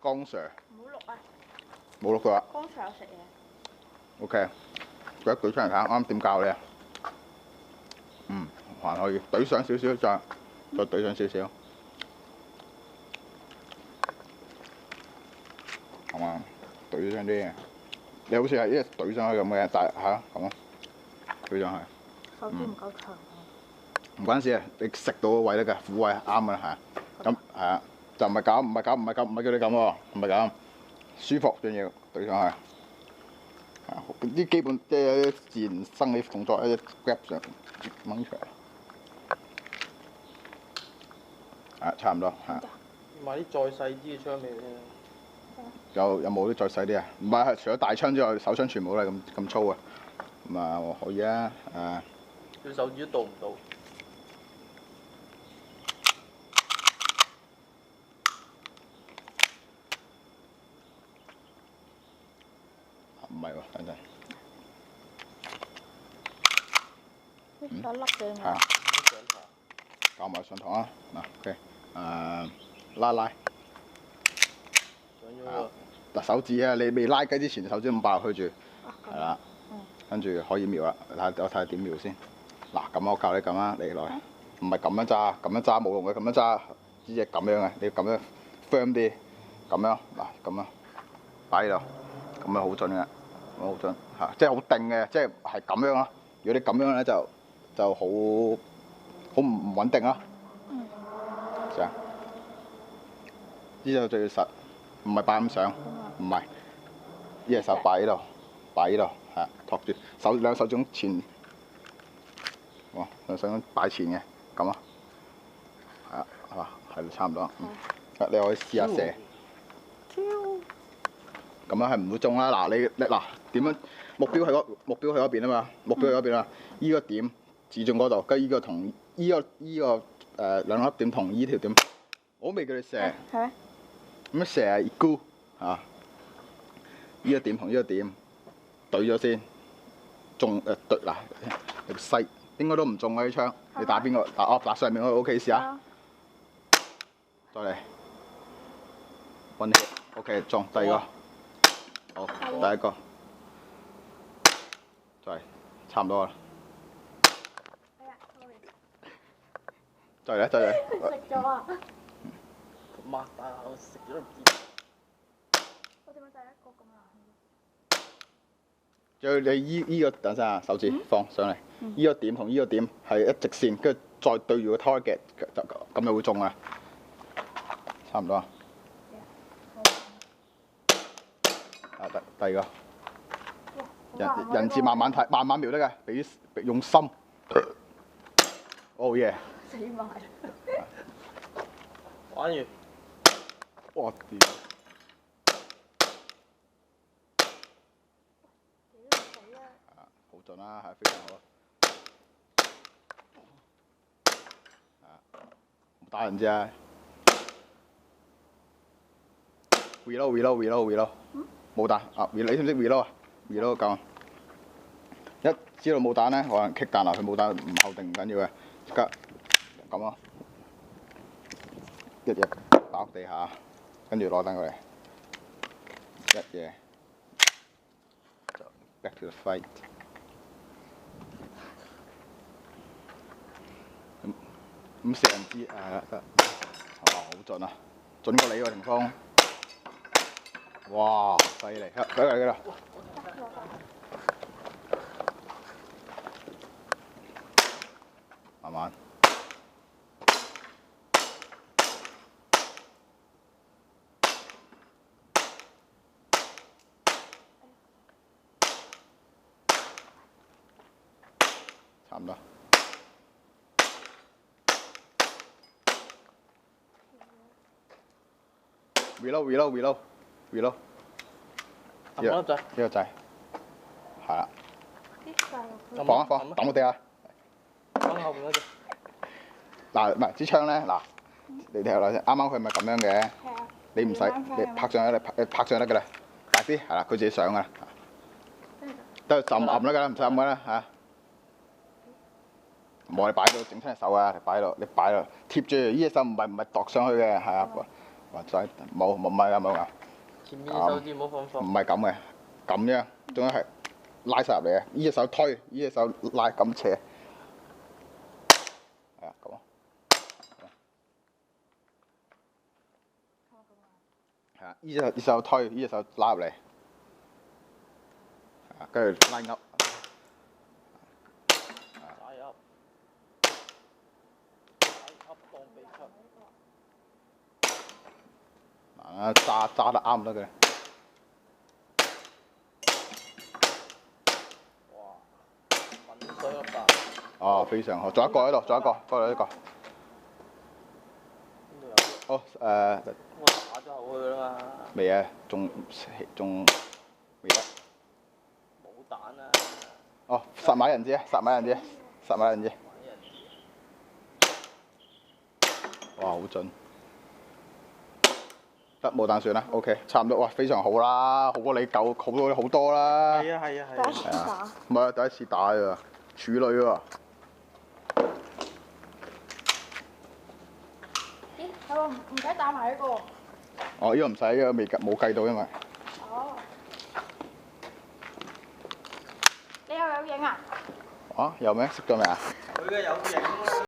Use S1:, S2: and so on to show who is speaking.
S1: 江 Sir。
S2: 唔好錄啊！
S1: 冇錄過啊。
S2: 剛才有食嘢。
S1: OK，舉一舉出嚟睇下，啱點教你啊？還可以，懟上少少，再懟上少少，係嘛？懟上啲，你好似係一懟上去咁嘅，但係咁咯，懟上去。
S2: 手指唔夠長。
S1: 唔關事啊，你食到個位得㗎，苦位啱㗎啦，係。咁係啊，就唔係咁，唔係叫你咁喎，唔係咁，舒服仲要懟上去。啲基本即係自然生理動作，一 grab 上掹出嚟。差唔多係。
S3: 買啲再細啲嘅槍俾你聽。
S1: 有冇啲再細啲啊？唔係，除咗大槍之外，手槍全部都係咁粗啊。咁啊，可以啊，
S3: 佢手指都到唔到？
S1: 唔係喎，等陣。
S2: 有粒嘅
S1: 係啊。教埋上堂啊！嗱 ，OK， 拉。嗱手指啊，你未拉雞之前，手指咁擺落去住，係啦。跟住可以瞄啦，我睇下點瞄先。嗱，咁我教你咁啦，嚟來，唔係咁樣揸，咁樣揸冇用嘅，咁樣揸，呢隻咁樣嘅，你要咁樣 firm 啲，咁樣嗱，咁樣擺喺度，咁樣好準嘅，好準嚇，即係好定嘅，即係咁樣咯。如果你咁樣咧，就好唔穩定咯。上，呢隻最實，唔係擺咁上，唔係，呢隻手擺喺度，係托住兩手掌前，哇，兩手掌擺前嘅，咁啊，係嘛，係差唔多。你可以試下射，咁樣係唔會中啦。嗱，你嗱點樣？目標喺嗰邊啊嘛，依個點指中嗰度，跟住依個同依個兩粒點同依條點，我未叫你射。
S2: 係咩？
S1: 咁樣射係高嚇，依個點同依個點對咗先，中對嗱，細應該都唔中啊啲槍。你打邊個？打上面嗰個 OK 試下。再嚟，one hit，OK 中第二個，好第一個，再嚟差唔多啦。再嚟。
S2: 食咗啊！
S3: 擘大口食咗都唔知。
S2: 我點解第一個咁難？
S1: 仲有你依個等陣啊，手指放上嚟，依個點同依個點係一直線，跟住再對住個 target 咁就會中啊！差唔多啊。第二個。人字慢慢睇，慢慢瞄得嘅，俾用心。Oh yeah！
S2: 死埋。
S3: 玩完。
S1: 我屌！好準啦，係非常好。打人啫。reload。冇彈啊！你識唔識 reload 啊？reload 夠。一知道冇彈咧，可能棘彈啦。佢冇彈唔後定唔緊要嘅，即刻咁咯。一嘢打落地下，跟住攞彈過嚟，一嘢就 back to the fight。咁射人知得，好準啊！準過你喎，霆鋒。哇，犀利！嚟啦！慢慢。差唔多。reload。
S3: 撳嗰粒掣。
S1: 呢個掣。係啦。
S2: 放
S1: 放，抌我地下。
S3: 放後邊嗰隻。
S1: 嗱，唔係支槍咧，嗱，你睇下先，啱啱佢咪咁樣嘅，你唔使，你拍上去，你拍上得㗎啦，大啲，係啦，佢自己上㗎啦。得就撳得㗎啦，唔使撳㗎啦嚇。冇你擺到整親隻手啊！你擺喺度，貼住呢隻手唔係度上去嘅，係啊。或者冇唔係啊冇啊，
S3: 前面手指唔好放
S1: 唔
S3: 鬆。
S1: 係咁嘅，咁樣，仲要係拉晒入嚟嘅，呢隻手推，呢隻手拉咁扯，係啊咁啊，係啊，呢隻手推，呢隻手拉入嚟，啊跟住拉噏。
S3: 打入，打入當秘笈。
S1: 啊揸得啱得嘅。
S3: 哇！滾水一啖。
S1: 哦，非常好，仲有一個喺度，仲有一個，多咗一個。
S3: 邊度有？
S1: 好
S3: 我打咗入去啦嘛。
S1: 未啊，仲未得。
S3: 冇蛋啊！
S1: 哦，殺馬人啫，殺馬人啫，殺馬人啫。哇，好準！得冇蛋算啦，OK， 差唔多，哇，非常好啦，好過你舊，好過你好多啦。
S3: 係啊係啊係
S2: 第一次
S3: 啊！
S2: 打，
S1: 唔係啊，第一次打啊，處女喎。
S2: 咦，係喎，唔使打埋呢個。
S1: 哦，呢個唔使，呢個未計冇計到，因為。
S2: 哦。你又有影啊？
S1: 啊，有咩？識咗未啊？
S3: 佢嘅有影啦。